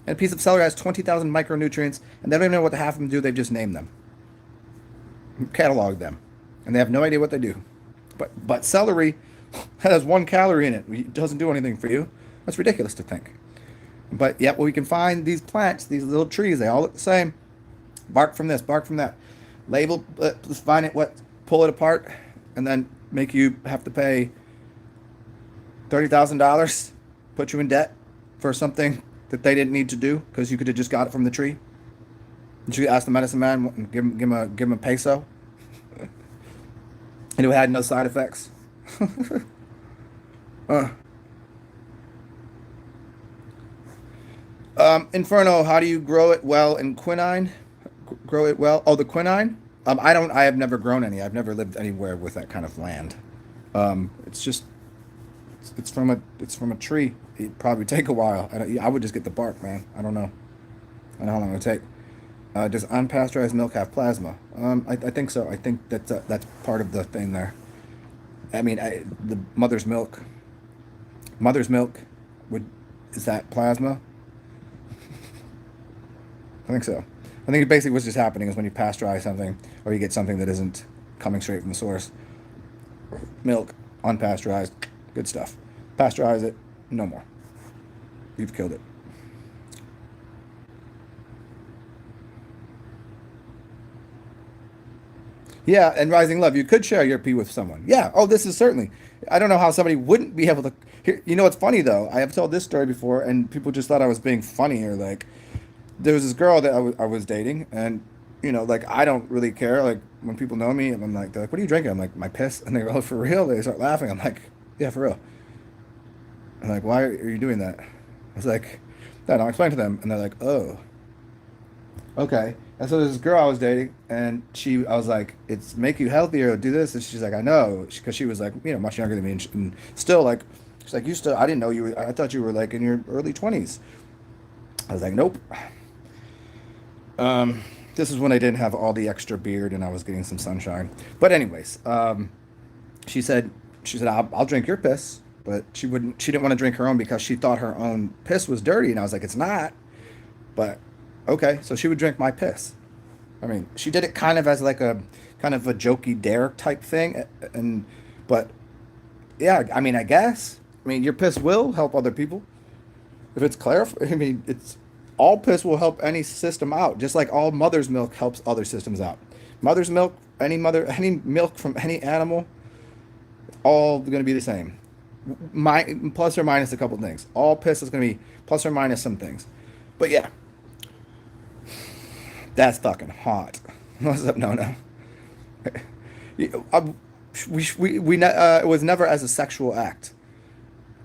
And a piece of celery has 20,000 micronutrients, and they don't even know what half of them do. They've just named them, cataloged them, and they have no idea what they do. But celery has 1 calorie in it. It doesn't do anything for you. That's ridiculous to think. But yet, we can find these plants, these little trees. They all look the same. Bark from this, bark from that. Label, find it, pull it apart, and then make you have to pay $30,000, put you in debt for something that they didn't need to do because you could have just got it from the tree. Did you ask the medicine man and give him a peso? And it had no side effects. Inferno, how do you grow it well in quinine? Grow it well? Oh, the quinine? I have never grown any. I've never lived anywhere with that kind of land. It's from a tree. It'd probably take a while. I would just get the bark, man. I don't know how long it would take. Does unpasteurized milk have plasma? I think so. I think that's part of the thing there. I mean, the mother's milk, would is that plasma? I think so. I think basically what's just happening is when you pasteurize something, or you get something that isn't coming straight from the source, milk, unpasteurized, good stuff. Pasteurize it, no more. You've killed it. Yeah, and Rising Love, you could share your pee with someone. Yeah. Oh, this is certainly. I don't know how somebody wouldn't be able to. Here, you know what's funny though? I have told this story before, and people just thought I was being funny or like. There was this girl that I was dating, and like I don't really care. Like when people know me, I'm like, they're like, "What are you drinking?" I'm like, "My piss," and they go, "Oh, for real?" They start laughing. I'm like, "Yeah, for real." I'm like, "Why are you doing that?" I was like, "Then I'll explain to them," and they're like, "Oh, okay." And so there's this girl I was dating, and I was like, "It's make you healthier. Do this," and she's like, "I know," because she was like, much younger than me, and still like, she's like, "You still? I didn't know you. I thought you were like in your early 20s." I was like, "Nope." This is when I didn't have all the extra beard and I was getting some sunshine. But anyways, she said, I'll drink your piss, but she didn't want to drink her own because she thought her own piss was dirty, and I was like, it's not. But okay, so she would drink my piss. I mean, she did it kind of as like a kind of a jokey dare type thing, and but yeah, I mean, I guess. I mean, your piss will help other people if it's clarified. I mean, it's all piss will help any system out, just like all mother's milk helps other systems out. Mother's milk, any milk from any animal, all going to be the same. Plus or minus a couple things. All piss is going to be plus or minus some things. But yeah, that's fucking hot. What's up, no? It was never as a sexual act.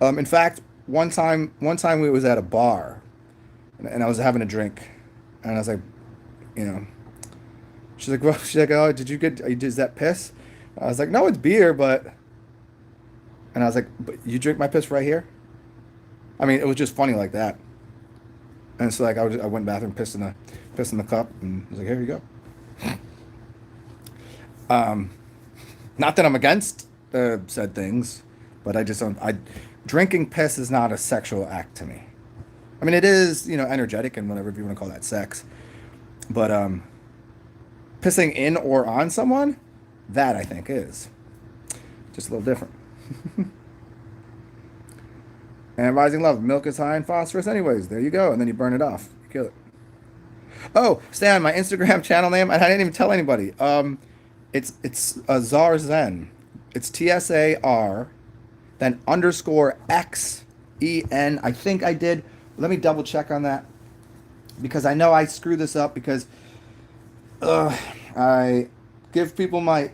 In fact, one time we was at a bar, and I was having a drink, and I was like, you know, she's like, oh, is that piss? I was like, no, it's beer, but, and I was like, but you drink my piss right here? I mean, it was just funny like that. And so like I went in the bathroom, pissed in the cup, and I was like, here you go. Not that I'm against said things, but I just don't. Drinking piss is not a sexual act to me. I mean, it is, energetic and whatever, if you want to call that sex. But pissing in or on someone, that I think is just a little different. And Rising Love, milk is high in phosphorus anyways. There you go. And then you burn it off. You kill it. Oh, stay on my Instagram channel name. I didn't even tell anybody. It's Zar Zen. It's TSAR, then _XEN. I think I did. Let me double check on that, because I know I screw this up because I give people a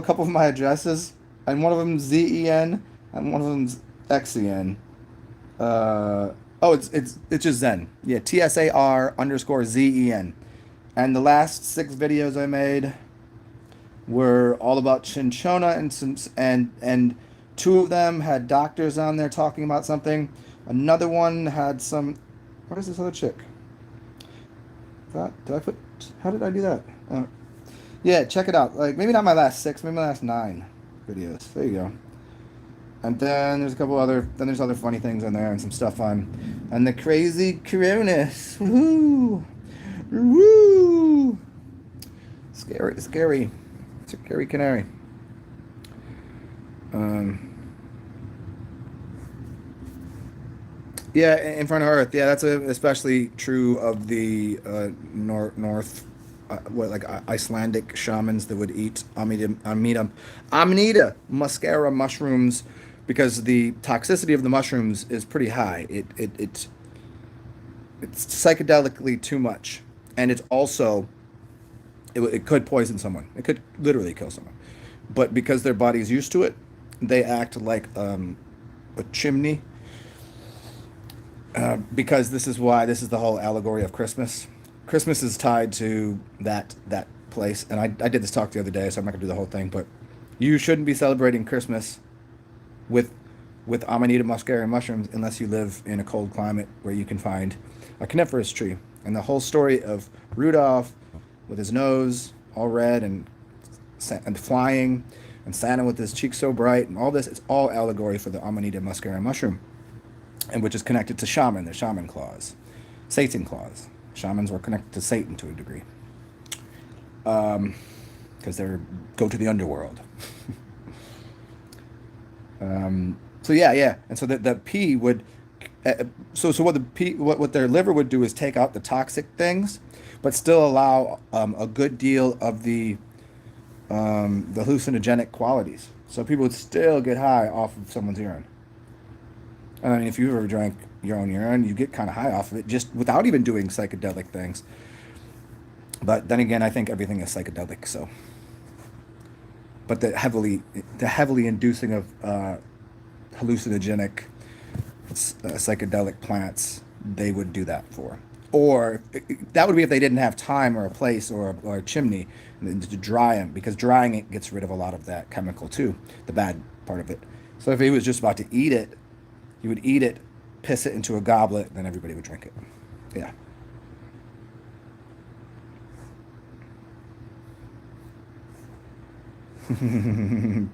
couple of my addresses, and one of them's ZEN and one of them's XEN. It's just Zen. Yeah, TSAR _ZEN. And the last 6 videos I made were all about Chinchona, and 2 of them had doctors on there talking about something. Another one had some. What is this other chick? How did I do that? Yeah, check it out. Like, maybe not my last 6, maybe my last 9 videos. There you go. And then there's there's other funny things in there and some stuff on the crazy coronas. Woohoo! Woo! Scary. It's a scary canary. Yeah, in front of Earth. Yeah, that's especially true of the north, Icelandic shamans that would eat Amanita muscaria mushrooms, because the toxicity of the mushrooms is pretty high. It's psychedelically too much, and it's also it could poison someone. It could literally kill someone, but because their body's used to it, they act like a chimney. Because this is the whole allegory of Christmas. Christmas is tied to that place, and I did this talk the other day, so I'm not gonna do the whole thing. But you shouldn't be celebrating Christmas with Amanita muscaria mushrooms unless you live in a cold climate where you can find a coniferous tree. And the whole story of Rudolph with his nose all red and flying, and Santa with his cheeks so bright, and all this, it's all allegory for the Amanita muscaria mushroom, and which is connected to shaman, the shaman clause, Satan clause. Shamans were connected to Satan to a degree, because they go to the underworld. So yeah, and so the pea would, so what their liver would do is take out the toxic things, but still allow a good deal of the hallucinogenic qualities. So people would still get high off of someone's urine. I mean, if you've ever drank your own urine, you get kind of high off of it just without even doing psychedelic things. But then again, I think everything is psychedelic. So, but the heavily inducing of hallucinogenic psychedelic plants, they would do that for. Or that would be if they didn't have time or a place or a chimney to dry them, because drying it gets rid of a lot of that chemical too, the bad part of it. So if he was just about to eat it, he would eat it, piss it into a goblet, then everybody would drink it. Yeah.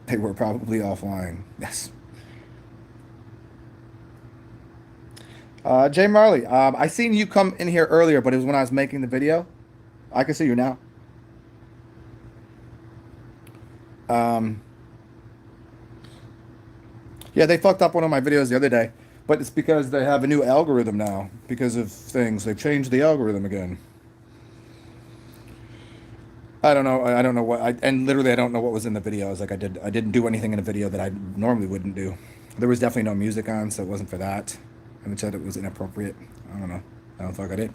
They were probably offline. Yes. Jay Marley, I seen you come in here earlier, but it was when I was making the video. I can see you now. Yeah, they fucked up one of my videos the other day, but it's because they have a new algorithm now because of things. They've changed the algorithm again. I don't know. I don't know what. And literally, I don't know what was in the video. I was like, I didn't do anything in the video that I normally wouldn't do. There was definitely no music on, so it wasn't for that. And it said it was inappropriate. I don't know. I don't think I did.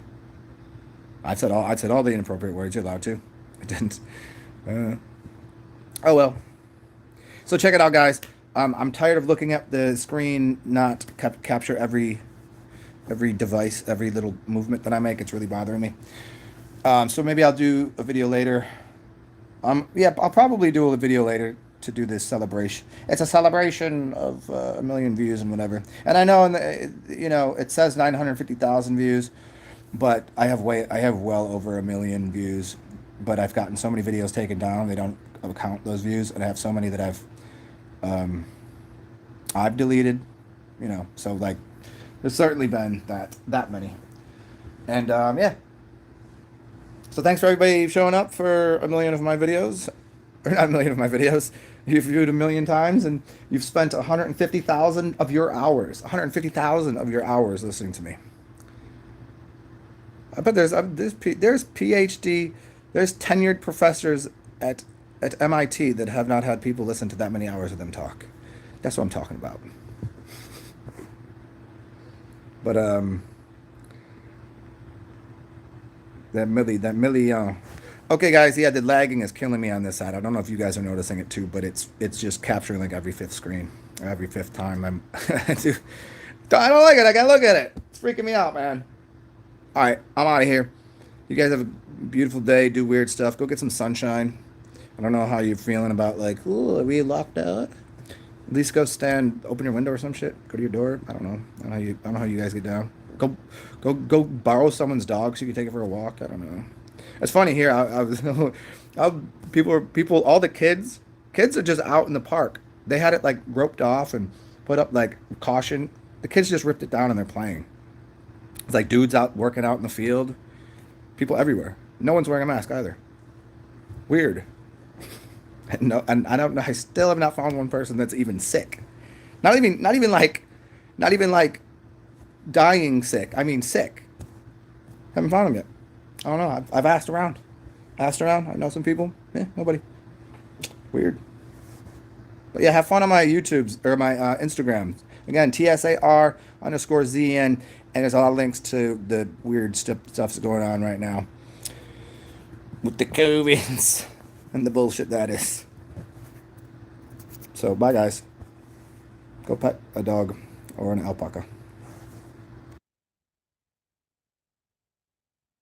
I said all the inappropriate words you're allowed to. I didn't. Oh well. So check it out, guys. I'm tired of looking at the screen not capture every device, every little movement that I make. It's really bothering me. So maybe I'll do a video later. Yeah, I'll probably do a video later to do this celebration. It's a celebration of 1 million views and whatever. And I know, it says 950,000 views, but I have well over 1 million views. But I've gotten so many videos taken down, they don't count those views, and I have so many that I've deleted. So like, there's certainly been that many. And yeah. So thanks for everybody showing up for 1 million of my videos, or not 1 million of my videos. You've viewed 1 million times, and you've spent 150,000 of your hours, 150,000 of your hours listening to me. I bet there's PhD, there's tenured professors at MIT that have not had people listen to that many hours of them talk. That's what I'm talking about. But that million. Okay, guys. Yeah, the lagging is killing me on this side. I don't know if you guys are noticing it too, but it's just capturing like every fifth screen, or every fifth time I don't like it. I gotta look at it. It's freaking me out, man. All right, I'm out of here. You guys have a beautiful day. Do weird stuff. Go get some sunshine. I don't know how you're feeling about like, ooh, are we locked out? At least go open your window or some shit. Go to your door. I don't know. I don't know how you guys get down. Go borrow someone's dog so you can take it for a walk. I don't know. It's funny here. I was people. All the kids are just out in the park. They had it like roped off and put up like caution. The kids just ripped it down and they're playing. It's like dudes out working out in the field. People everywhere. No one's wearing a mask either. Weird. And I don't know. I still have not found one person that's even sick. Not even like dying sick. I mean sick. Haven't found them yet. I don't know. I've asked around. I know some people. Yeah, nobody. Weird. But yeah, have fun on my YouTubes or my Instagrams. Again, TSAR_ZN, and there's a lot of links to the weird stuff's going on right now with the COVIDs and the bullshit that is. So bye, guys. Go pet a dog or an alpaca.